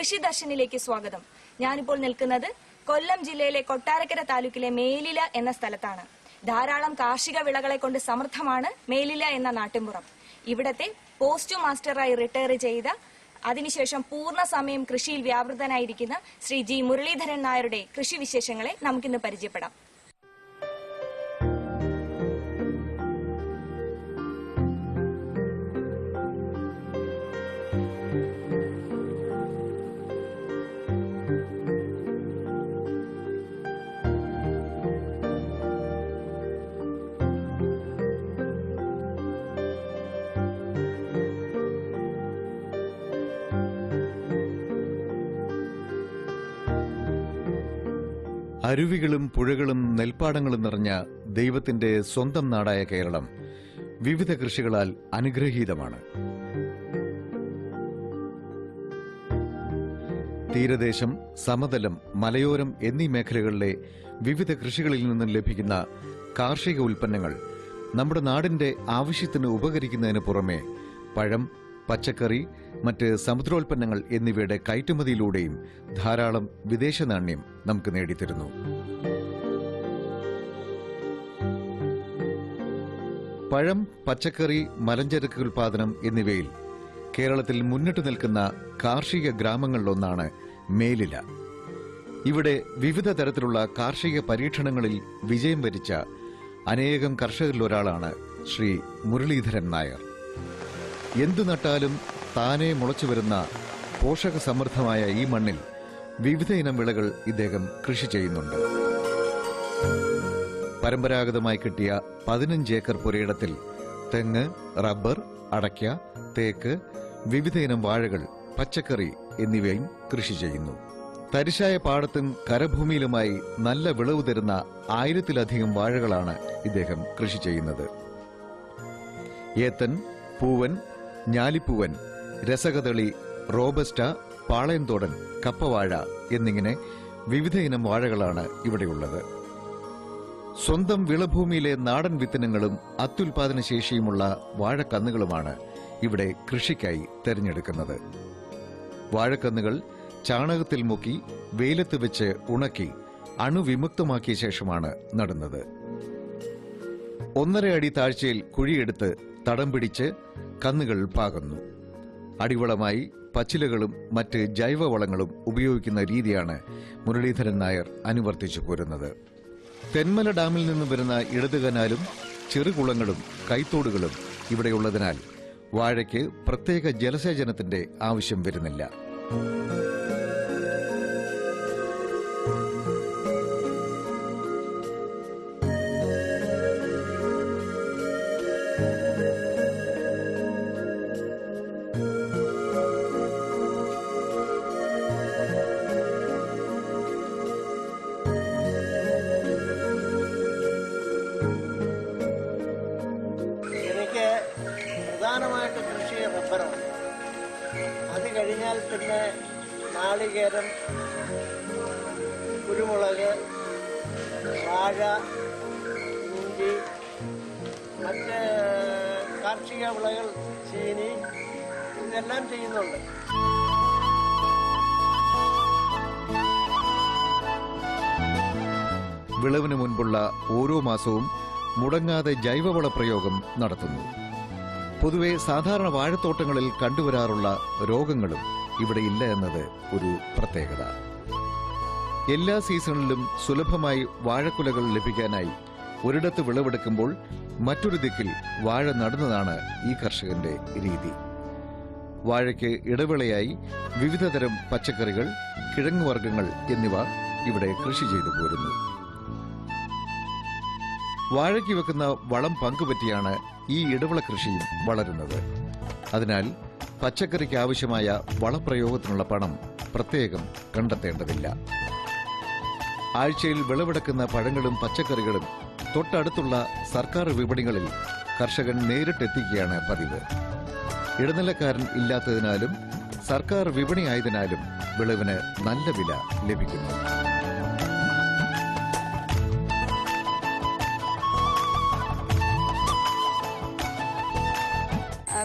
കൃഷി ദർശനിലേക്ക് സ്വാഗതം. ഞാനിപ്പോൾ നിൽക്കുന്നത് കൊല്ലം ജില്ലയിലെ കൊട്ടാരക്കര താലൂക്കിലെ മേലില എന്ന സ്ഥലത്താണ്. ധാരാളം കാർഷിക വിളകളെ കൊണ്ട് സമൃദ്ധമാണ് മേലില എന്ന നാട്ടിൻപുറം. ഇവിടത്തെ പോസ്റ്റ് മാസ്റ്ററായി റിട്ടയർ ചെയ്ത അതിനുശേഷം പൂർണ്ണ സമയം കൃഷിയിൽ വ്യാപൃതനായിരിക്കുന്ന ശ്രീ ജി മുരളീധരൻ നായരുടെ കൃഷി വിശേഷങ്ങളെ നമുക്കിന്ന് പരിചയപ്പെടാം. അരുവികളും പുഴകളും നെൽപ്പാടങ്ങളും നിറഞ്ഞ ദൈവത്തിന്റെ സ്വന്തം നാടായ കേരളം വിവിധ കൃഷികളാൽ അനുഗ്രഹീതമാണ്. തീരദേശം, സമതലം, മലയോരം എന്നീ മേഖലകളിലെ വിവിധ കൃഷികളിൽ നിന്നും ലഭിക്കുന്ന കാർഷിക ഉൽപ്പന്നങ്ങൾ നമ്മുടെ നാടിന്റെ ആവശ്യത്തിന് ഉപകരിക്കുന്നതിന് പുറമെ പഴം, പച്ചക്കറി, മറ്റ് സമുദ്രോൽപ്പന്നങ്ങൾ എന്നിവയുടെ കയറ്റുമതിയിലൂടെയും ധാരാളം വിദേശ നാണ്യം നമുക്ക് നേടിത്തരുന്നു. പഴം, പച്ചക്കറി, മലഞ്ചരക്ക് ഉൽപാദനം എന്നിവയിൽ കേരളത്തിൽ മുന്നിട്ട് നിൽക്കുന്ന കാർഷിക ഗ്രാമങ്ങളിലൊന്നാണ് മേലില. ഇവിടെ വിവിധ തരത്തിലുള്ള കാർഷിക പരീക്ഷണങ്ങളിൽ വിജയം വരിച്ച അനേകം കർഷകരിലൊരാളാണ് ശ്രീ മുരളീധരൻ നായർ. എന്തു നട്ടാലും താനെ മുളച്ചുവരുന്ന പോഷക സമൃദ്ധമായ ഈ മണ്ണിൽ വിവിധ ഇനം വിളകൾ ഇദ്ദേഹം കൃഷി ചെയ്യുന്നുണ്ട്. പരമ്പരാഗതമായി കിട്ടിയ 15 ഏക്കർ പുരയിടത്തിൽ തെങ്ങ്, റബ്ബർ, അടയ്ക്ക, തേക്ക്, വിവിധ ഇനം വാഴകൾ, പച്ചക്കറി എന്നിവയും കൃഷി ചെയ്യുന്നു. തരിശായ പാടത്തും കരഭൂമിയിലുമായി നല്ല വിളവ് തരുന്ന 1000-ലധികം വാഴകളാണ് ഇദ്ദേഹം കൃഷി ചെയ്യുന്നത്. ഏത്തൻ, പൂവൻ, ഞാലിപ്പൂവൻ, രസകദളി, റോബസ്റ്റ, പാളയംതോടൻ, കപ്പവാഴ എന്നിങ്ങനെ വിവിധ ഇനം വാഴകളാണ് ഇവിടെയുള്ളത്. സ്വന്തം വിളഭൂമിയിലെ നാടൻ വിത്തിനങ്ങളും അത്യുൽപാദന ശേഷിയുമുള്ള വാഴക്കന്നുകളുമാണ് ഇവിടെ കൃഷിക്കായി തെരഞ്ഞെടുക്കുന്നത്. വാഴക്കന്നുകൾ ചാണകത്തിൽ മുക്കി വെയിലത്ത് വെച്ച് ഉണക്കി അണുവിമുക്തമാക്കിയ ശേഷമാണ് നടുന്നത്. 1.5 അടി താഴ്ചയിൽ കുഴിയെടുത്ത് തടം പിടിച്ച് കന്നുകൾ പാകുന്നു. അടിവളമായി പച്ചിലകളും മറ്റ് ജൈവവളങ്ങളും ഉപയോഗിക്കുന്ന രീതിയാണ് മുരളീധരൻ നായർ അനുവർത്തിച്ചു പോരുന്നത്. തെന്മല ഡാമിൽ നിന്ന് വരുന്ന ഇടത് കനാലും ചെറുകുളങ്ങളും കൈത്തോടുകളും ഇവിടെയുള്ളതിനാൽ വാഴയ്ക്ക് പ്രത്യേക ജലസേചനത്തിന്റെ ആവശ്യം വരുന്നില്ല. പ്രധാനമായിട്ട് കൃഷി റബ്ബറാണ്. അത് കഴിഞ്ഞാൽ പിന്നെ നാളികേരം, കുരുമുളക്, വാഴ, ഇഞ്ചി, മറ്റ് കാർഷിക വിളകൾ, ചീനി, ഇതെല്ലാം ചെയ്യുന്നുണ്ട്. വിളവിന് മുൻപുള്ള ഓരോ മാസവും മുടങ്ങാതെ ജൈവവള പ്രയോഗം നടത്തുന്നു. പൊതുവെ സാധാരണ വാഴത്തോട്ടങ്ങളിൽ കണ്ടുവരാറുള്ള രോഗങ്ങളും ഇവിടെ ഇല്ല എന്നത് ഒരു പ്രത്യേകത. എല്ലാ സീസണിലും സുലഭമായി വാഴക്കുലകൾ ലഭിക്കാനായി ഒരിടത്ത് വിളവെടുക്കുമ്പോൾ മറ്റൊരു ദിക്കിൽ വാഴ നടുന്നതാണ് ഈ കർഷകന്റെ രീതി. വാഴയ്ക്ക് ഇടവേളയായി വിവിധതരം പച്ചക്കറികൾ, കിഴങ്ങുവർഗ്ഗങ്ങൾ എന്നിവ ഇവിടെ കൃഷി ചെയ്തു പോരുന്നു. വാഴയ്ക്ക് വെക്കുന്ന വളം പങ്കുപറ്റിയാണ് ഈ ഇടവിള കൃഷിയും വളരുന്നത്. അതിനാൽ പച്ചക്കറിക്ക് ആവശ്യമായ വളപ്രയോഗത്തിനുള്ള പണം പ്രത്യേകം കണ്ടെത്തേണ്ടതില്ല. ആഴ്ചയിൽ വിളവെടുക്കുന്ന പഴങ്ങളും പച്ചക്കറികളും തൊട്ടടുത്തുള്ള സർക്കാർ വിപണികളിൽ കർഷകൻ നേരിട്ടെത്തിക്കുകയാണ് പതിവ്. ഇടനിലക്കാരൻ ഇല്ലാത്തതിനാലും സർക്കാർ വിപണിയായതിനാലും വിളവിന് നല്ല വില ലഭിക്കുന്നു.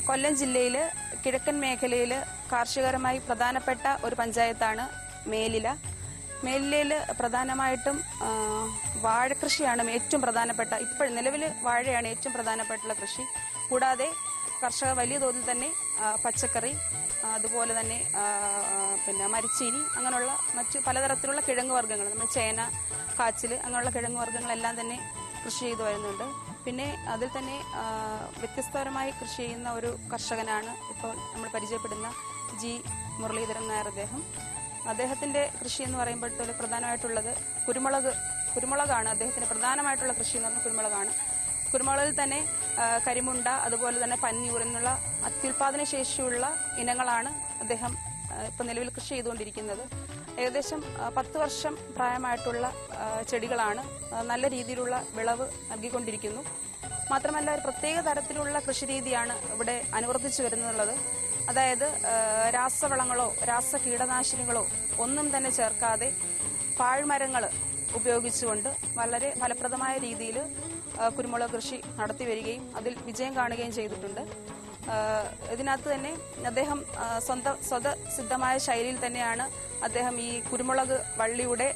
കൊല്ലം ജില്ലയിൽ കിഴക്കൻ മേഖലയിൽ കാർഷികപരമായി പ്രധാനപ്പെട്ട ഒരു പഞ്ചായത്താണ് മേലില. മേലിലയിൽ പ്രധാനമായിട്ടും വാഴക്കൃഷിയാണ് ഏറ്റവും പ്രധാനപ്പെട്ട, ഇപ്പോൾ നിലവിൽ വാഴയാണ് ഏറ്റവും പ്രധാനപ്പെട്ടുള്ള കൃഷി. കൂടാതെ കർഷകർ വലിയ തോതിൽ തന്നെ പച്ചക്കറി, അതുപോലെ തന്നെ പിന്നെ മരിച്ചീനി, അങ്ങനെയുള്ള മറ്റു പലതരത്തിലുള്ള കിഴങ്ങ് വർഗ്ഗങ്ങൾ, നമ്മൾ ചേന, കാച്ചിൽ, അങ്ങനെയുള്ള കിഴങ്ങ് വർഗ്ഗങ്ങളെല്ലാം തന്നെ കൃഷി ചെയ്തു വരുന്നുണ്ട്. പിന്നെ അതിൽ തന്നെ വ്യത്യസ്തപരമായി കൃഷി ചെയ്യുന്ന ഒരു കർഷകനാണ് ഇപ്പോൾ നമ്മൾ പരിചയപ്പെടുന്ന ജി മുരളീധരൻ നായർ. അദ്ദേഹത്തിന്റെ കൃഷി എന്ന് പറയുമ്പോഴത്തേക്ക് പ്രധാനമായിട്ടുള്ളത് കുരുമുളകാണ്. അദ്ദേഹത്തിന്റെ പ്രധാനമായിട്ടുള്ള കൃഷി എന്ന് പറഞ്ഞാൽ കുരുമുളകാണ്. കുരുമുളകിൽ തന്നെ കരിമുണ്ട, അതുപോലെ തന്നെ പന്നിയൂർ എന്നുള്ള അത്യുൽപാദന ശേഷിയുള്ള ഇനങ്ങളാണ് അദ്ദേഹം ഇപ്പൊ നിലവിൽ കൃഷി ചെയ്തുകൊണ്ടിരിക്കുന്നത്. ഏകദേശം 10 വർഷം പ്രായമായിട്ടുള്ള ചെടികളാണ്, നല്ല രീതിയിലുള്ള വിളവ് നൽകിക്കൊണ്ടിരിക്കുന്നു. മാത്രമല്ല ഒരു പ്രത്യേക തരത്തിലുള്ള കൃഷിരീതിയാണ് ഇവിടെ അനുവർത്തിച്ചു വരുന്നുള്ളത്. അതായത് രാസവളങ്ങളോ രാസ കീടനാശിനികളോ ഒന്നും തന്നെ ചേർക്കാതെ പാഴ്മരങ്ങൾ ഉപയോഗിച്ചുകൊണ്ട് വളരെ ഫലപ്രദമായ രീതിയിൽ കുരുമുളക് കൃഷി നടത്തി വരികയും അതിൽ വിജയം കാണുകയും ചെയ്തിട്ടുണ്ട്. ഇതിനകത്ത് തന്നെ അദ്ദേഹം സ്വതസിദ്ധമായ ശൈലിയിൽ തന്നെയാണ് അദ്ദേഹം ഈ കുരുമുളക് വള്ളിയുടെ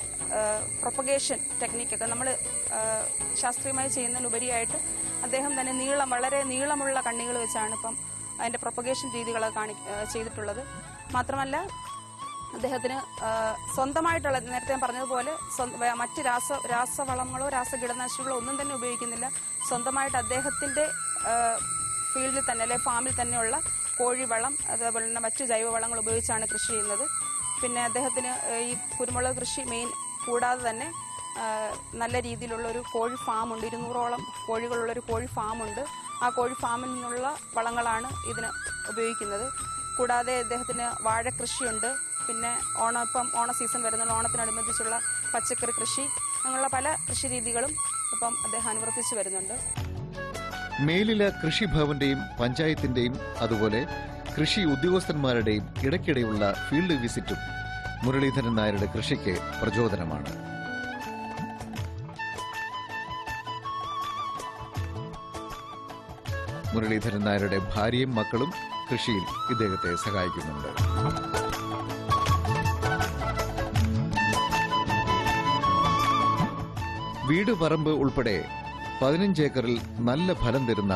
പ്രൊപ്പഗേഷൻ ടെക്നിക്കൊക്കെ നമ്മൾ ശാസ്ത്രീയമായി ചെയ്യുന്നതിനുപരിയായിട്ട് അദ്ദേഹം തന്നെ വളരെ നീളമുള്ള കണ്ണികൾ വെച്ചാണ് ഇപ്പം അതിന്റെ പ്രൊപ്പഗേഷൻ രീതികളൊക്കെ ചെയ്തിട്ടുള്ളത്. മാത്രമല്ല അദ്ദേഹത്തിന് സ്വന്തമായിട്ടുള്ള, നേരത്തെ ഞാൻ പറഞ്ഞതുപോലെ മറ്റ് രാസവളങ്ങളോ രാസകീടനാശിനികളോ ഒന്നും തന്നെ ഉപയോഗിക്കുന്നില്ല. സ്വന്തമായിട്ട് അദ്ദേഹത്തിന്റെ ഫീൽഡിൽ തന്നെ അല്ലെ ഫാമിൽ തന്നെയുള്ള കോഴിവളം, അതേപോലെ തന്നെ മറ്റു ജൈവവളങ്ങൾ ഉപയോഗിച്ചാണ് കൃഷി ചെയ്യുന്നത്. പിന്നെ അദ്ദേഹത്തിന് ഈ കുരുമുളക് കൃഷി മെയിൻ കൂടാതെ തന്നെ നല്ല രീതിയിലുള്ള ഒരു കോഴി ഫാമുണ്ട്. 200ഓളം കോഴികളുള്ളൊരു കോഴി ഫാമുണ്ട്. ആ കോഴി ഫാമിൽ നിന്നുള്ള വളങ്ങളാണ് ഇതിന് ഉപയോഗിക്കുന്നത്. കൂടാതെ അദ്ദേഹത്തിന് വാഴക്കൃഷിയുണ്ട്. പിന്നെ ഓണ സീസൺ വരുന്ന ഓണത്തിനനുബന്ധിച്ചുള്ള പച്ചക്കറി കൃഷി, അങ്ങനെയുള്ള പല കൃഷി രീതികളും ഇപ്പം അദ്ദേഹം അനുവർത്തിച്ചു വരുന്നുണ്ട്. മേലില കൃഷിഭവന്റെയും പഞ്ചായത്തിന്റെയും അതുപോലെ കൃഷി ഉദ്യോഗസ്ഥന്മാരുടെയും ഇടയ്ക്കിടെയുള്ള ഫീൽഡ് വിസിറ്റും മുരളീധരൻ നായരുടെ കൃഷിക്ക് പ്രചോദനമാണ്. മുരളീധരൻ നായരുടെ ഭാര്യയും മക്കളും കൃഷിയിൽ ഇദ്ദേഹത്തെ സഹായിക്കുന്നുണ്ട്. വീട് പറമ്പ് ഉൾപ്പെടെ 15 ഏക്കറിൽ നല്ല ഫലം തരുന്ന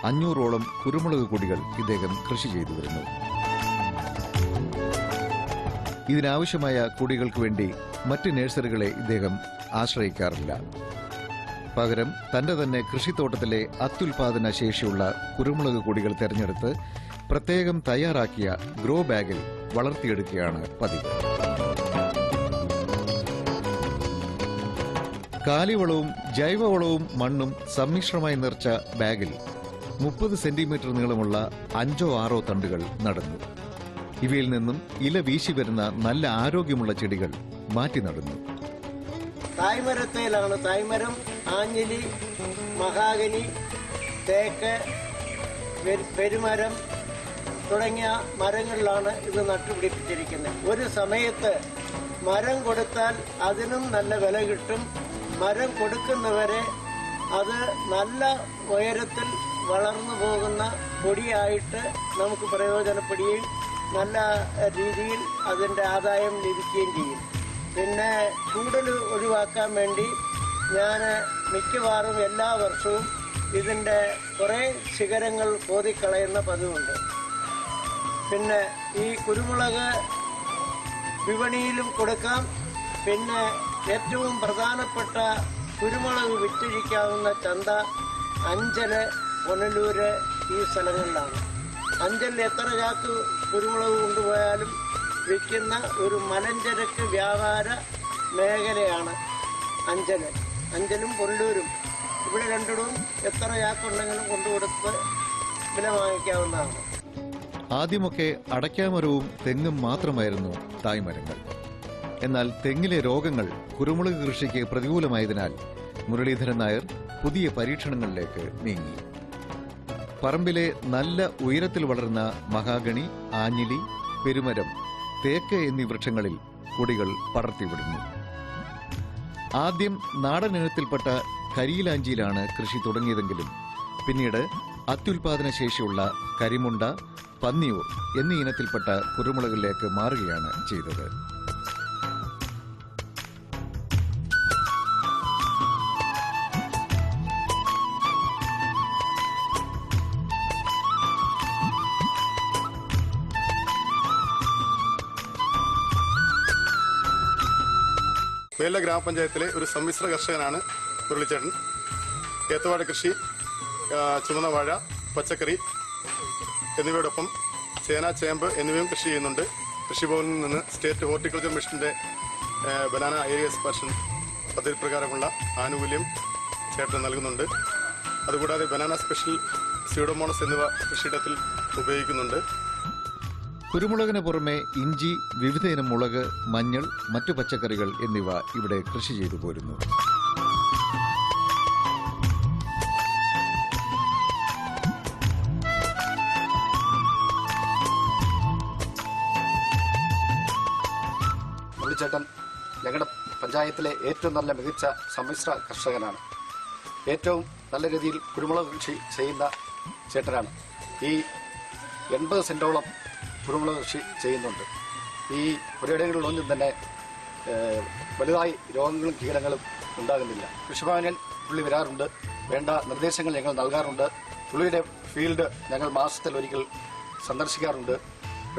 500ഓളം കുരുമുളക് കൊടികൾ ഇദ്ദേഹം കൃഷി ചെയ്തു വരുന്നു. ഇതിനാവശ്യമായ കൊടികൾക്ക് വേണ്ടി മറ്റ് നഴ്സറികളെ ഇദ്ദേഹം ആശ്രയിക്കാറില്ല. പകരം തന്റെ തന്നെ കൃഷിത്തോട്ടത്തിലെ അത്യുൽപാദന ശേഷിയുള്ള കുരുമുളക് കൊടികൾ തെരഞ്ഞെടുത്ത് പ്രത്യേകം തയ്യാറാക്കിയ ഗ്രോ ബാഗിൽ വളർത്തിയെടുക്കുകയാണ് പതിവ്. കാലിവളവും ജൈവവളവും മണ്ണും സമ്മിശ്രമായി നിറച്ച ബാഗിൽ 30 സെന്റിമീറ്റർ നീളമുള്ള 5ഓ 6ഓ തണ്ടുകൾ നടുന്നു. ഇവയിൽ നിന്നും ഇല വീശി വരുന്ന നല്ല ആരോഗ്യമുള്ള ചെടികൾ മാറ്റി നടുന്നു. തായ്മരത്തേലാണ്. തായ്മരം, ആഞ്ഞിലി, മഹാഗനി, തേക്ക്, പെരുമരം തുടങ്ങിയ മരങ്ങളിലാണ് ഇത് നട്ടുപിടിപ്പിച്ചിരിക്കുന്നത്. ഒരു സമയത്ത് മരം കൊടുത്താൽ അതിനും നല്ല വില കിട്ടും. മരം കൊടുക്കുന്നവരെ അത് നല്ല ഉയരത്തിൽ വളർന്നു പോകുന്ന പൊടിയായിട്ട് നമുക്ക് പ്രയോജനപ്പെടുകയും നല്ല രീതിയിൽ അതിൻ്റെ ആദായം ലഭിക്കുകയും ചെയ്യും. പിന്നെ ചൂടൽ ഒഴിവാക്കാൻ വേണ്ടി ഞാൻ മിക്കവാറും എല്ലാ വർഷവും ഇതിൻ്റെ കുറേ ശിഖരങ്ങൾ കോതിക്കളയുന്ന പതിവുണ്ട്. പിന്നെ ഈ കുരുമുളക് വിപണിയിലും കൊടുക്കാം. പിന്നെ ഏറ്റവും പ്രധാനപ്പെട്ട കുരുമുളക് വിറ്റഴിക്കാവുന്ന ചന്ത അഞ്ചല്, പുനലൂര്, ഈ സ്ഥലങ്ങളിലാണ്. അഞ്ചലിൽ എത്ര ചാക്ക് കുരുമുളക് കൊണ്ടുപോയാലും വിൽക്കുന്ന ഒരു മലഞ്ചരക്ക് വ്യാപാര മേഖലയാണ് അഞ്ചലും പുനലൂരും. ഇവിടെ രണ്ടിടവും എത്ര ചാക്കുണ്ടെങ്കിലും കൊണ്ടുകൊടുത്ത് വില വാങ്ങിക്കാവുന്നതാണ്. ആദ്യമൊക്കെ അടയ്ക്കാമരവും തെങ്ങും മാത്രമായിരുന്നു തായ്മരങ്ങൾ. എന്നാൽ തെങ്ങിലെ രോഗങ്ങൾ കുരുമുളക് കൃഷിക്ക് പ്രതികൂലമായതിനാൽ മുരളീധരൻ നായർ പുതിയ പരീക്ഷണങ്ങളിലേക്ക് നീങ്ങി. പറമ്പിലെ നല്ല ഉയരത്തിൽ വളർന്ന മഹാഗണി, ആഞ്ഞിലി, പെരുമരം, തേക്ക് എന്നീ വൃക്ഷങ്ങളിൽ കൊടികൾ പടർത്തിവിടുന്നു. ആദ്യം നാടൻ ഇനത്തിൽപ്പെട്ട കരിയിലാഞ്ചിയിലാണ് കൃഷി തുടങ്ങിയതെങ്കിലും പിന്നീട് അത്യുൽപാദന ശേഷിയുള്ള കരിമുണ്ട, പന്നിയൂർ എന്നീ ഇനത്തിൽപ്പെട്ട കുരുമുളകിലേക്ക് മാറുകയാണ് ചെയ്തത്. മേലില ഗ്രാമപഞ്ചായത്തിലെ ഒരു സമ്മിശ്ര കർഷകനാണ് മുരളിച്ചേട്ടൻ. ഏത്തവാഴ കൃഷി, ചുവന്ന വാഴ, പച്ചക്കറി എന്നിവയോടൊപ്പം ചേന, ചേമ്പ് എന്നിവയും കൃഷി ചെയ്യുന്നുണ്ട്. കൃഷിഭവനിൽ നിന്ന് സ്റ്റേറ്റ് ഹോർട്ടിക്കൾച്ചർ മിഷന്റെ ബനാന ഏരിയ എക്സ്പാൻഷൻ പദ്ധതി പ്രകാരമുള്ള ആനുകൂല്യം ചേട്ടൻ നൽകുന്നുണ്ട്. അതുകൂടാതെ ബനാന സ്പെഷ്യൽ സ്യൂഡോമോണസ് എന്നിവ കൃഷിയിടത്തിൽ ഉപയോഗിക്കുന്നുണ്ട്. കുരുമുളകിന് പുറമെ ഇഞ്ചി, വിവിധയിനം മുളക്, മഞ്ഞൾ, മറ്റു പച്ചക്കറികൾ എന്നിവ ഇവിടെ കൃഷി ചെയ്തു പോരുന്നു. മുരളിച്ചേട്ടൻ ഞങ്ങളുടെ പഞ്ചായത്തിലെ ഏറ്റവും നല്ല മികച്ച സമ്മിശ്ര കർഷകനാണ്. ഏറ്റവും നല്ല രീതിയിൽ കുരുമുളക് കൃഷി ചെയ്യുന്ന ചേട്ടനാണ്. ഈ 80 സെന്റോളം കുരുമുളക് കൃഷി ചെയ്യുന്നുണ്ട്. ഈ പുരയിടങ്ങളിലൊന്നും തന്നെ വലുതായി രോഗങ്ങളും കീടങ്ങളും ഉണ്ടാകുന്നില്ല. കൃഷിഭവനിൽ പുള്ളി വരാറുണ്ട്, വേണ്ട നിർദ്ദേശങ്ങൾ ഞങ്ങൾ നൽകാറുണ്ട്. പുള്ളിയുടെ ഫീൽഡ് ഞങ്ങൾ മാസത്തിൽ ഒരിക്കൽ സന്ദർശിക്കാറുണ്ട്,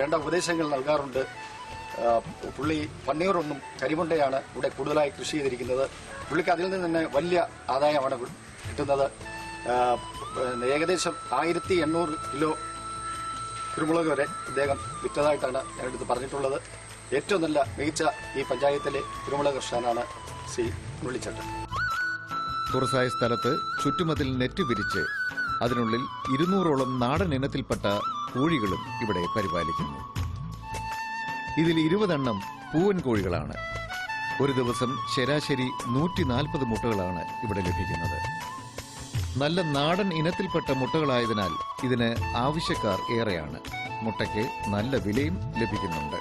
വേണ്ട ഉപദേശങ്ങൾ നൽകാറുണ്ട്. പുള്ളി പന്നിയൂറൊന്നും കരിമുണ്ടയാണ് ഇവിടെ കൂടുതലായി കൃഷി ചെയ്തിരിക്കുന്നത്. പുള്ളിക്ക് അതിൽ നിന്ന് തന്നെ വലിയ ആദായമാണ് കിട്ടുന്നത്. ഏകദേശം 1800 കിലോ കുരുമുളക് വരെ അദ്ദേഹം വിറ്റതായിട്ടാണ് ഞാനെടുത്ത് പറഞ്ഞിട്ടുള്ളത്. ഏറ്റവും നല്ല മികച്ച ഈ പഞ്ചായത്തിലെ കുരുമുളക് കർഷകനാണ് ശ്രീ മുരളിച്ചേട്ടൻ. തുറസായ സ്ഥലത്ത് ചുറ്റുമതിൽ നെറ്റ് വിരിച്ച് അതിനുള്ളിൽ 200ഓളം നാടൻ ഇനത്തിൽപ്പെട്ട കോഴികളും ഇവിടെ പരിപാലിക്കുന്നു. ഇതിൽ 20 എണ്ണം പൂവൻ കോഴികളാണ്. ഒരു ദിവസം ശരാശരി 140 മുട്ടകളാണ് ഇവിടെ ലഭിക്കുന്നത്. നല്ല നാടൻ ഇനത്തിൽപ്പെട്ട മുട്ടകളായതിനാൽ ഇതിന് ആവശ്യക്കാർ ഏറെയാണ്. മുട്ടയ്ക്ക് നല്ല വിലയും ലഭിക്കുന്നുണ്ട്.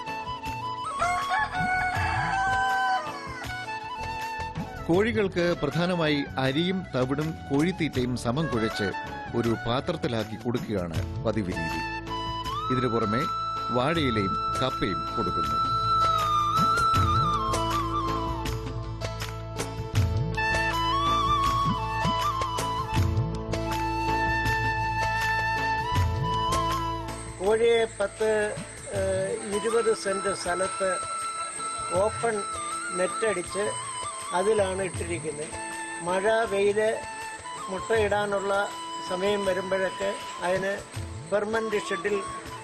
കോഴികൾക്ക് പ്രധാനമായി അരിയും തവിടും കോഴിത്തീറ്റയും സമം കുഴച്ച് ഒരു പാത്രത്തിലാക്കി കൊടുക്കുകയാണ് പതിവ് രീതി. ഇതിനു പുറമെ വാഴയിലയും കപ്പയും കൊടുക്കുന്നു. കോഴിയെ 10-20 സെന്റ് സ്ഥലത്ത് ഓപ്പൺ നെറ്റടിച്ച് അതിലാണ് ഇട്ടിരിക്കുന്നത്. മഴ, വെയില്, മുട്ടയിടാനുള്ള സമയം വരുമ്പോഴൊക്കെ അതിന് പെർമനന്റ് ഷെഡിൽ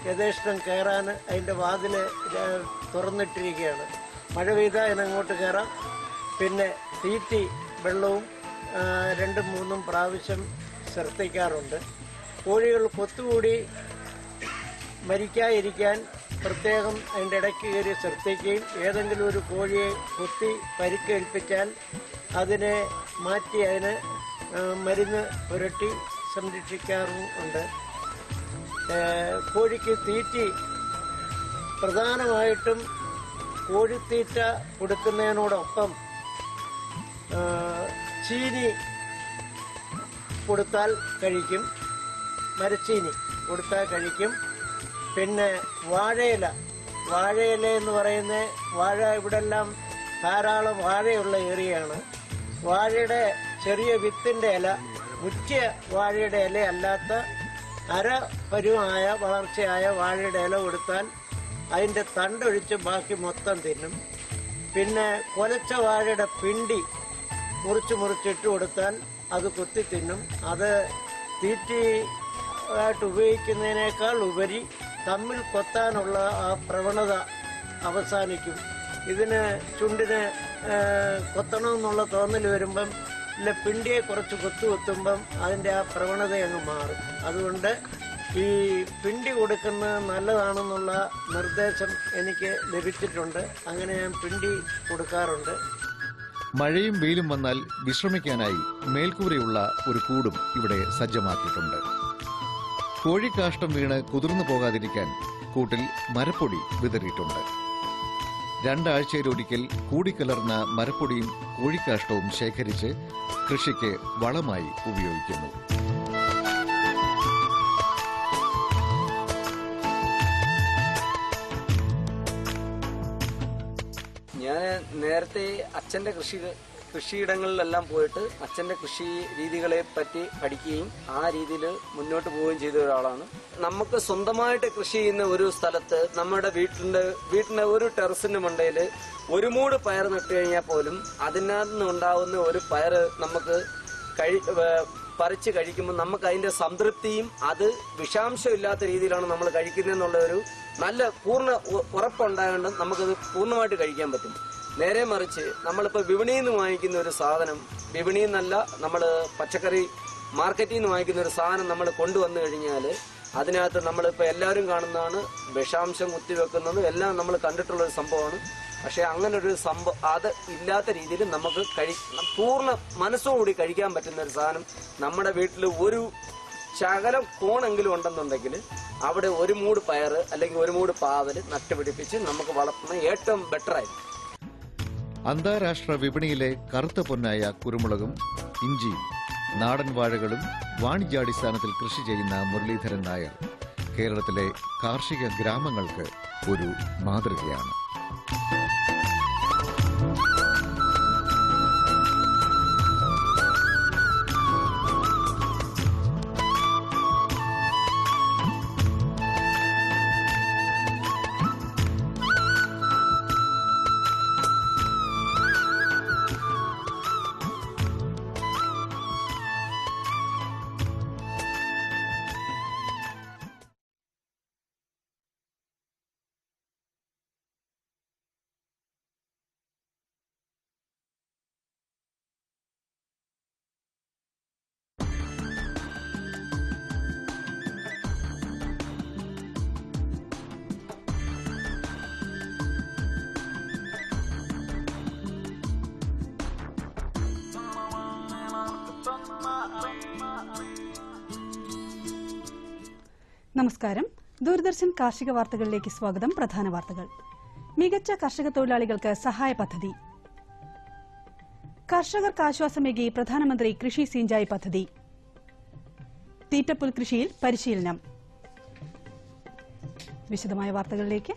യഥേഷ്ടം കയറാൻ അതിൻ്റെ വാതില് തുറന്നിട്ടിരിക്കുകയാണ്. മഴ പെയ്താൽ അതിനങ്ങോട്ട് കയറാം. പിന്നെ തീറ്റി വെള്ളവും 2-3 പ്രാവശ്യം ശ്രദ്ധിക്കാറുണ്ട്. കോഴികൾ കൊത്തുകൂടി മരിക്കാതിരിക്കാൻ പ്രത്യേകം അതിൻ്റെ ഇടയ്ക്ക് കയറി ശ്രദ്ധിക്കുകയും ഏതെങ്കിലും ഒരു കോഴിയെ കുത്തി പരിക്കേൽപ്പിച്ചാൽ അതിനെ മാറ്റി അതിന് മരുന്ന് പുരട്ടി സംരക്ഷിക്കാറും ഉണ്ട്. കോഴിക്ക് തീറ്റി പ്രധാനമായിട്ടും കോഴിത്തീറ്റ കൊടുക്കുന്നതിനോടൊപ്പം ചീനി കൊടുത്താൽ കഴിക്കും, മരച്ചീനി കൊടുത്താൽ കഴിക്കും. പിന്നെ വാഴയില എന്ന് പറയുന്ന വാഴ ഇവിടെല്ലാം ധാരാളം വാഴയുള്ള ഏരിയയാണ്. വാഴയുടെ ചെറിയ വിത്തിൻ്റെ ഇല, മുറ്റിയ വാഴയുടെ ഇല അല്ലാത്ത അരപരുവായ വളർച്ചയായ വാഴയുടെ ഇല കൊടുത്താൽ അതിൻ്റെ തണ്ടൊഴിച്ച് ബാക്കി മൊത്തം തിന്നും. പിന്നെ കൊലച്ച വാഴയുടെ പിണ്ടി മുറിച്ചിട്ട് കൊടുത്താൽ അത് കുത്തി തിന്നും. അത് തീറ്റയായിട്ട് ഉപയോഗിക്കുന്നതിനേക്കാൾ ഉപരി തമ്മിൽ കൊത്താനുള്ള ആ പ്രവണത അവസാനിക്കും. ഇതിന് ചുണ്ടിന് കൊത്തണമെന്നുള്ള തോന്നൽ വരുമ്പം ഇല്ല, പിണ്ടിയെ കുറച്ച് കൊത്തുമ്പം അതിൻ്റെ ആ പ്രവണത അങ്ങ് മാറും. അതുകൊണ്ട് ഈ പിണ്ടി കൊടുക്കുന്നത് നല്ലതാണെന്നുള്ള നിർദ്ദേശം എനിക്ക് ലഭിച്ചിട്ടുണ്ട്. അങ്ങനെ ഞാൻ പിണ്ടി കൊടുക്കാറുണ്ട്. മഴയും വെയിലും വന്നാൽ വിശ്രമിക്കാനായി മേൽക്കൂരയുള്ള ഒരു കൂടും ഇവിടെ സജ്ജമാക്കിയിട്ടുണ്ട്. കോഴിക്കാഷ്ടം വീണ് കുതിർന്നു പോകാതിരിക്കാൻ കൂട്ടിൽ മരപ്പൊടി വിതറിയിട്ടുണ്ട്. 2 ആഴ്ചയിലൊരിക്കൽ കൂടിക്കലർന്ന മരപ്പൊടിയും കോഴിക്കാഷ്ടവും ശേഖരിച്ച് കൃഷിക്ക് വളമായി ഉപയോഗിക്കുന്നു. ഞാൻ നേരത്തെ അച്ഛൻ്റെ കൃഷിയിടങ്ങളിലെല്ലാം പോയിട്ട് അച്ഛൻ്റെ കൃഷി രീതികളെ പറ്റി പഠിക്കുകയും ആ രീതിയിൽ മുന്നോട്ട് പോവുകയും ചെയ്ത ഒരാളാണ്. നമുക്ക് സ്വന്തമായിട്ട് കൃഷി ചെയ്യുന്ന ഒരു സ്ഥലത്ത് നമ്മുടെ വീട്ടിന്റെ ഒരു ടെറസിന്റെ മണ്ടയിൽ ഒരു മൂട് പയർ നട്ടു കഴിഞ്ഞാൽ പോലും അതിനകത്ത് നിന്ന് ഉണ്ടാവുന്ന ഒരു പയർ നമുക്ക് പറിച്ച് കഴിക്കുമ്പോൾ നമുക്ക് അതിന്റെ സംതൃപ്തിയും അത് വിഷാംശം ഇല്ലാത്ത രീതിയിലാണ് നമ്മൾ കഴിക്കുന്നതെന്നുള്ള ഒരു നല്ല പൂർണ്ണ ഉറപ്പുണ്ടായതുകൊണ്ട് നമുക്കത് പൂർണ്ണമായിട്ട് കഴിക്കാൻ പറ്റും. നേരെ മറിച്ച് നമ്മളിപ്പോൾ വിപണിയിൽ നിന്ന് വാങ്ങിക്കുന്ന ഒരു സാധനം, വിപണിയിൽ നിന്നല്ല നമ്മൾ പച്ചക്കറി മാർക്കറ്റിൽ നിന്ന് വാങ്ങിക്കുന്ന ഒരു സാധനം നമ്മൾ കൊണ്ടുവന്നു കഴിഞ്ഞാൽ അതിനകത്ത് നമ്മളിപ്പോൾ എല്ലാവരും കാണുന്നതാണ് വിഷാംശം കുത്തിവെക്കുന്നതും എല്ലാം നമ്മൾ കണ്ടിട്ടുള്ളൊരു സംഭവമാണ്. പക്ഷെ അങ്ങനെ ഒരു സംഭവം അത് ഇല്ലാത്ത രീതിയിൽ നമുക്ക് പൂർണ്ണ മനസ്സോടുകൂടി കഴിക്കാൻ പറ്റുന്ന ഒരു സാധനം നമ്മുടെ വീട്ടിൽ ഒരു ശകലം കോണെങ്കിലും ഉണ്ടെന്നുണ്ടെങ്കിൽ അവിടെ ഒരു മൂട് പയർ അല്ലെങ്കിൽ ഒരു മൂട് പാവൽ നട്ടുപിടിപ്പിച്ച് നമുക്ക് വളർത്തുന്ന ഏറ്റവും ബെറ്ററായിരിക്കും. അന്താരാഷ്ട്ര വിപണിയിലെ കറുത്ത പൊന്നായ കുരുമുളകും ഇഞ്ചിയും നാടൻ വാഴകളും വാണിജ്യാടിസ്ഥാനത്തിൽ കൃഷി ചെയ്യുന്ന മുരളീധരൻ നായർ കേരളത്തിലെ കാർഷിക ഗ്രാമങ്ങൾക്ക് ഒരു മാതൃകയാണ്. നമസ്കാരം. ദൂരദർശൻ കാർഷിക വാർത്തകളിലേക്ക് സ്വാഗതം. പ്രധാന വാർത്തകൾ. മികച്ച കർഷക തൊഴിലാളികൾക്ക് സഹായ പദ്ധതി. കർഷകർക്ക് ആശ്വാസമേകി പ്രധാനമന്ത്രി കൃഷി സിഞ്ചായി പദ്ധതി. തീറ്റപ്പുൽ കൃഷിയിൽ പരിശീലനം. വിശദമായ വാർത്തകളിലേക്ക്.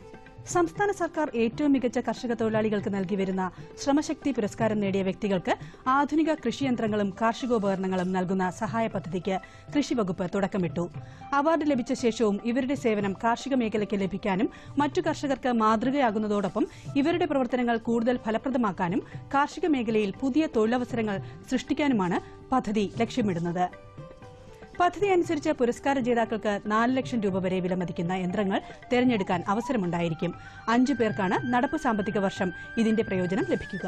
സംസ്ഥാന സർക്കാർ ഏറ്റവും മികച്ച കർഷക തൊഴിലാളികൾക്ക് നൽകി വരുന്ന ശ്രമശക്തി പുരസ്കാരം നേടിയ വ്യക്തികൾക്ക് ആധുനിക കൃഷിയന്ത്രങ്ങളും കാർഷികോപകരണങ്ങളും നൽകുന്ന സഹായ പദ്ധതിക്ക് കൃഷിവകുപ്പ് തുടക്കമിട്ടു. അവാർഡ് ലഭിച്ച ശേഷവും ഇവരുടെ സേവനം കാർഷിക മേഖലയ്ക്ക് ലഭിക്കാനും മറ്റു കർഷകർക്ക് മാതൃകയാകുന്നതോടൊപ്പം ഇവരുടെ പ്രവർത്തനങ്ങൾ കൂടുതൽ ഫലപ്രദമാക്കാനും കാർഷിക മേഖലയിൽ പുതിയ തൊഴിലവസരങ്ങൾ സൃഷ്ടിക്കാനുമാണ് പദ്ധതി ലക്ഷ്യമിടുന്നത്. പദ്ധതി അനുസരിച്ച് പുരസ്കാര ജേതാക്കൾക്ക് 4 ലക്ഷം രൂപ വരെ വിലമതിക്കുന്ന യന്ത്രങ്ങൾ തെരഞ്ഞെടുക്കാൻ അവസരമുണ്ടായിരിക്കും. 5 പേർക്കാണ് നടപ്പു സാമ്പത്തിക വർഷം ഇതിന്റെ പ്രയോജനം ലഭിക്കുക.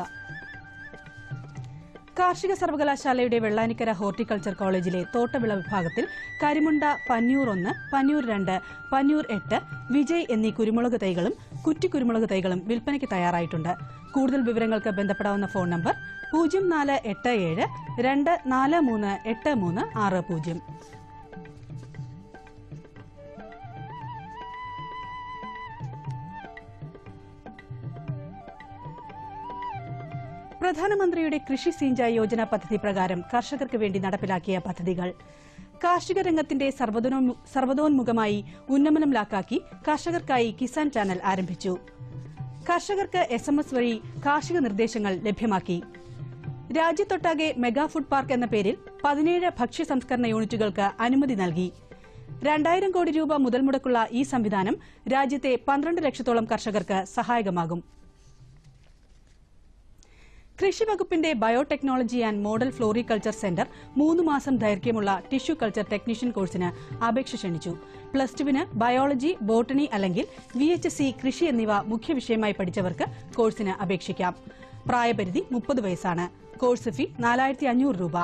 കാർഷിക സർവകലാശാലയുടെ വെള്ളാനിക്കര ഹോർട്ടിക്കൾച്ചർ കോളേജിലെ തോട്ടവിള വിഭാഗത്തിൽ കരിമുണ്ട പന്നൂർ 1, പന്നൂർ 2, പന്നൂർ 8, വിജയ് എന്നീ കുരുമുളക് തൈകളും കുറ്റിക്കുരുമുളക് തൈകളും വിൽപ്പനയ്ക്ക് തയ്യാറായിട്ടുണ്ട്. കൂടുതൽ വിവരങ്ങൾക്ക് ബന്ധപ്പെടാവുന്ന ഫോൺ നമ്പർ 0487 243 8360. പ്രധാനമന്ത്രിയുടെ കൃഷി സിഞ്ചായി യോജന പദ്ധതി പ്രകാരം കർഷകർക്ക് വേണ്ടി നടപ്പിലാക്കിയ പദ്ധതികൾ. കാർഷിക രംഗത്തിന്റെ സർവ്വതോന്മുഖമായി ഉന്നമനം ലാക്കാക്കി കർഷകർക്കായി കിസാൻ ചാനൽ ആരംഭിച്ചു. കർഷകർക്ക് SMS വഴി കാർഷിക നിർദ്ദേശങ്ങൾ ലഭ്യമാക്കി. രാജ്യത്തൊട്ടാകെ മെഗാ ഫുഡ് പാർക്ക് എന്ന പേരിൽ 17 ഭക്ഷ്യ സംസ്കരണ യൂണിറ്റുകൾക്ക് അനുമതി നൽകി. 2000 കോടി രൂപ മുതൽ മുടക്കുള്ള ഈ സംവിധാനം രാജ്യത്തെ 12 ലക്ഷത്തോളം കർഷകർക്ക് സഹായകമാകും. കൃഷി വകുപ്പിന്റെ biotechnology and model floriculture centre 3 മാസം ദൈർഘ്യമുള്ള ടിഷ്യൂ കൾച്ചർ ടെക്നീഷ്യൻ കോഴ്സിന് അപേക്ഷ ക്ഷണിച്ചു. +2 ബയോളജി, ബോട്ടണി അല്ലെങ്കിൽ VHSC കൃഷി എന്നിവ മുഖ്യ വിഷയമായി പഠിച്ചവർക്ക് കോഴ്സിന് അപേക്ഷിക്കാം. പ്രായപരിധി 30 വയസ്സാണ്. കോഴ്സ് ഫീ 4500 രൂപ.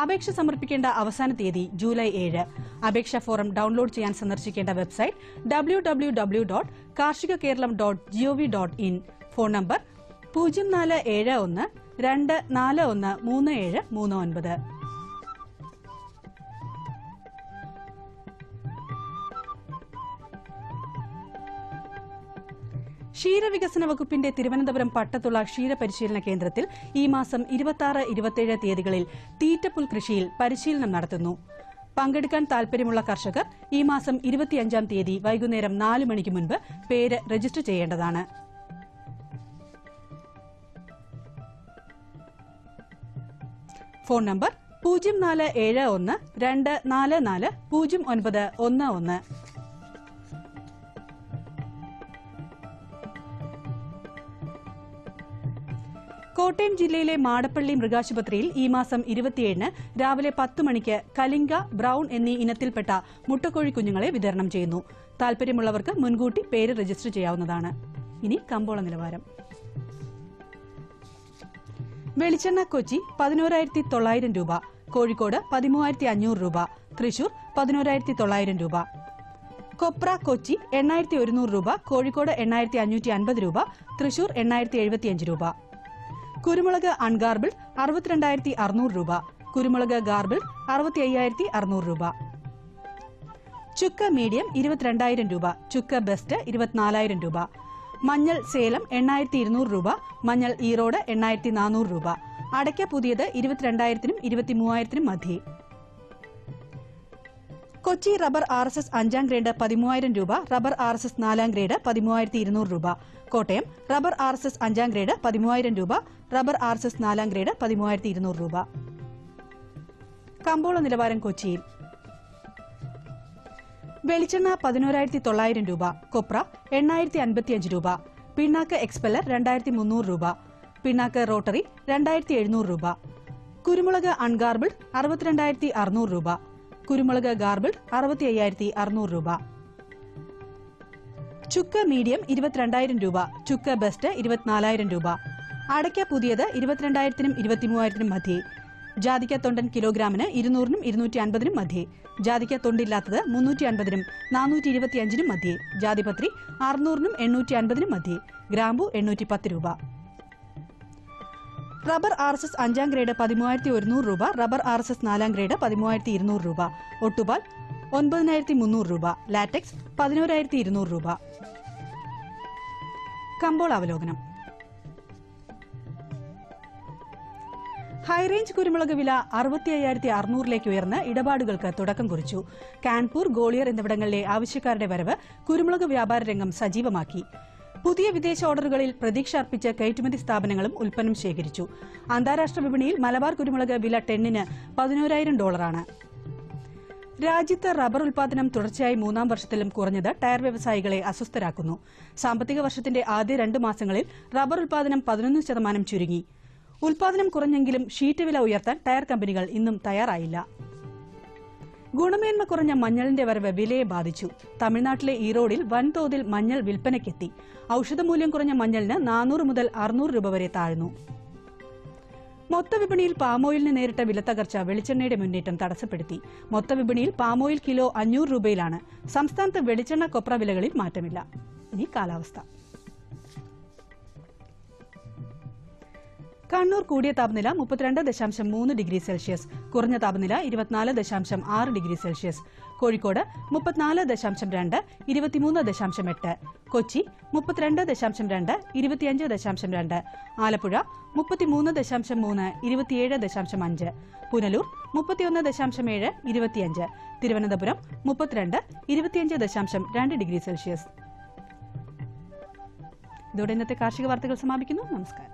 അപേക്ഷ സമർപ്പിക്കേണ്ട അവസാന തീയതി ജൂലൈ 7. അപേക്ഷാ ഫോറം ഡൌൺലോഡ് ചെയ്യാൻ സന്ദർശിക്കേണ്ട വെബ്സൈറ്റ് www.karshikakerlam.gov.in. Phone number 0471 241 3739. ക്ഷീരവികസന വകുപ്പിന്റെ തിരുവനന്തപുരം പട്ടത്തുള്ള ക്ഷീരപരിശീലന കേന്ദ്രത്തിൽ ഈ മാസം 26, 27 തീയതികളിൽ തീറ്റപ്പുൽ കൃഷിയിൽ പരിശീലനം നടത്തുന്നു. പങ്കെടുക്കാൻ താൽപര്യമുള്ള കർഷകർ ഈ മാസം 25-ാം തീയതി വൈകുന്നേരം 4 മണിക്ക് മുൻപ് പേര് രജിസ്റ്റർ ചെയ്യേണ്ടതാണ്. Phone number 0471244091. കോട്ടയം ജില്ലയിലെ മാടപ്പള്ളി മൃഗാശുപത്രിയിൽ ഈ മാസം 27-ന് രാവിലെ 10 മണിക്ക് കലിംഗ, ബ്രൌൺ എന്നീ ഇനത്തിൽപ്പെട്ട മുട്ടക്കോഴി കുഞ്ഞുങ്ങളെ വിതരണം ചെയ്യുന്നു. താൽപര്യമുള്ളവർക്ക് മുൻകൂട്ടി പേര് രജിസ്റ്റർ ചെയ്യാവുന്നതാണ്. ഇനി കമ്പോള നിലവാരം. വെളിച്ചെണ്ണ കൊച്ചി 11,900 രൂപ, കോഴിക്കോട് 13,500 രൂപ, തൃശൂർ 11,900 രൂപ. കൊപ്ര കൊച്ചി 8,100 രൂപ, കോഴിക്കോട് 8,550 രൂപ, തൃശൂർ 8,075 രൂപ. കുരുമുളക് അൺഗാർബിൾ 62,600 രൂപ, കുരുമുളക് ഗാർബിൾ 65,600 രൂപ. ചുക്ക മീഡിയം 22,000 രൂപ, ചുക്ക ബെസ്റ്റ് 24,000 രൂപ. മഞ്ഞൾ സേലം 8,200 രൂപ, മഞ്ഞൾ ഈറോഡ് 8,400 രൂപ. അടയ്ക്ക പുതിയത് 22,000-നും 23,000-നും മധ്യേ. കൊച്ചി റബ്ബർ RSS 5ാം ഗ്രേഡ് 13,000 രൂപ, റബ്ബർ RSS 4ാം ഗ്രേഡ് 13,200 രൂപ. കോട്ടയം റബ്ബർ RSS 5ാം ഗ്രേഡ് 13,000 രൂപ, റബ്ബർ RSS 4ാം ഗ്രേഡ് 13,200 രൂപ. കമ്പോള നിലവാരം കൊച്ചിയിൽ. വെളിച്ചെണ്ണ 11,900 രൂപ, കൊപ്ര 8,055 രൂപ, പിണ്ണാക്ക് എക്സ്പെല്ലർ 2,300 രൂപ, പിണ്ണാക്ക് റോട്ടറി 2,700 രൂപ. കുരുമുളക് അൺഗാർബിൾ 62,600 രൂപ, കുരുമുളക് ഗാർബിൾ 65,600 രൂപ. ചുക്ക് മീഡിയം 22,000 രൂപ, ചുക്ക് ബെസ്റ്റ് 24,000 രൂപ. അടയ്ക്ക പുതിയത് 22,000-നും 23,000-നും മധ്യേ. ജാതിക്ക തൊണ്ടൻ കിലോഗ്രാമിന് 200-നും 250-നും മധ്യേ. ജാതിക്ക തൊണ്ടില്ലാത്തത് 350-നും 425-നും മധ്യേ. ജാതിപത്രി 600-നും 850-നും മധ്യേ. ഗ്രാമ്പു 810 രൂപ. റബ്ബർ RSS 5ാം ഗ്രേഡ് 13,100 രൂപ, റബ്ബർ RSS 4ാം ഗ്രേഡ് 13,200 രൂപ. ഒട്ടുപാൽ 9,300 രൂപ, ലാറ്റക്സ് 11,200 രൂപ. കമ്പോള അവലോകനം. ഹൈറേഞ്ച് കുരുമുളക് വില 65,600-ലേക്ക് ഉയർന്ന് ഇടപാടുകൾക്ക് തുടക്കം കുറിച്ചു. കാൺപൂർ, ഗോളിയർ എന്നിവിടങ്ങളിലെ ആവശ്യക്കാരുടെ വരവ് കുരുമുളക് വ്യാപാര രംഗം സജീവമാക്കി. പുതിയ വിദേശ ഓർഡറുകളിൽ പ്രതീക്ഷ അർപ്പിച്ച കയറ്റുമതി സ്ഥാപനങ്ങളും ഉൽപ്പന്നം ശേഖരിച്ചു. അന്താരാഷ്ട്ര വിപണിയിൽ മലബാർ കുരുമുളക് വില ടണ്ണിന് $11,000. രാജ്യത്ത് റബ്ബർ ഉൽപാദനം തുടർച്ചയായി 3ാം വർഷത്തിലും കുറഞ്ഞത് ടയർ വ്യവസായികളെ അസ്വസ്ഥരാക്കുന്നു. സാമ്പത്തിക വർഷത്തിന്റെ ആദ്യ 2 മാസങ്ങളിൽ റബ്ബർ ഉൽപാദനം 11% ചുരുങ്ങി. ഉൽപാദനം കുറഞ്ഞെങ്കിലും ഷീറ്റ് വില ഉയർത്താൻ ടയർ കമ്പനികൾ ഇന്നും തയ്യാറായില്ല. ഗുണമേന്മ കുറഞ്ഞ മഞ്ഞളിന്റെ വരവ് വിലയെ ബാധിച്ചു. തമിഴ്നാട്ടിലെ ഈറോഡിൽ വൻതോതിൽ മഞ്ഞൾ വിൽപ്പനയ്ക്കെത്തി. ഔഷധമൂല്യം കുറഞ്ഞ മഞ്ഞളിന് 400 മുതൽ 600 രൂപ വരെ താഴ്ന്നു. മൊത്തവിപണിയിൽ പാമോയിലിന് നേരിട്ട വിലത്തകർച്ച വെളിച്ചെണ്ണയുടെ മുന്നേറ്റം തടസ്സപ്പെടുത്തി. മൊത്തവിപണിയിൽ പാമോയിൽ കിലോ 500 രൂപയിലാണ്. സംസ്ഥാനത്ത് വെളിച്ചെണ്ണ, കൊപ്ര വിലകളിൽ മാറ്റമില്ല. ഇനി കാലാവസ്ഥ. കണ്ണൂർ കൂടിയ താപനില 32.3 ഡിഗ്രി സെൽഷ്യസ്, കുറഞ്ഞ താപനില 24.6 degree Celsius. Kozhikode 34.2, 23.8. Kochi 32.2, 25.2. Alappuzha 33.3, 27.5. Punalur 31.7, 25. Thiruvananthapuram 32, 25.2 degree Celsius. ഇതോടെ ഇന്നത്തെ കാർഷിക വാർത്തകൾ സമാപിക്കുന്നു. നമസ്കാരം.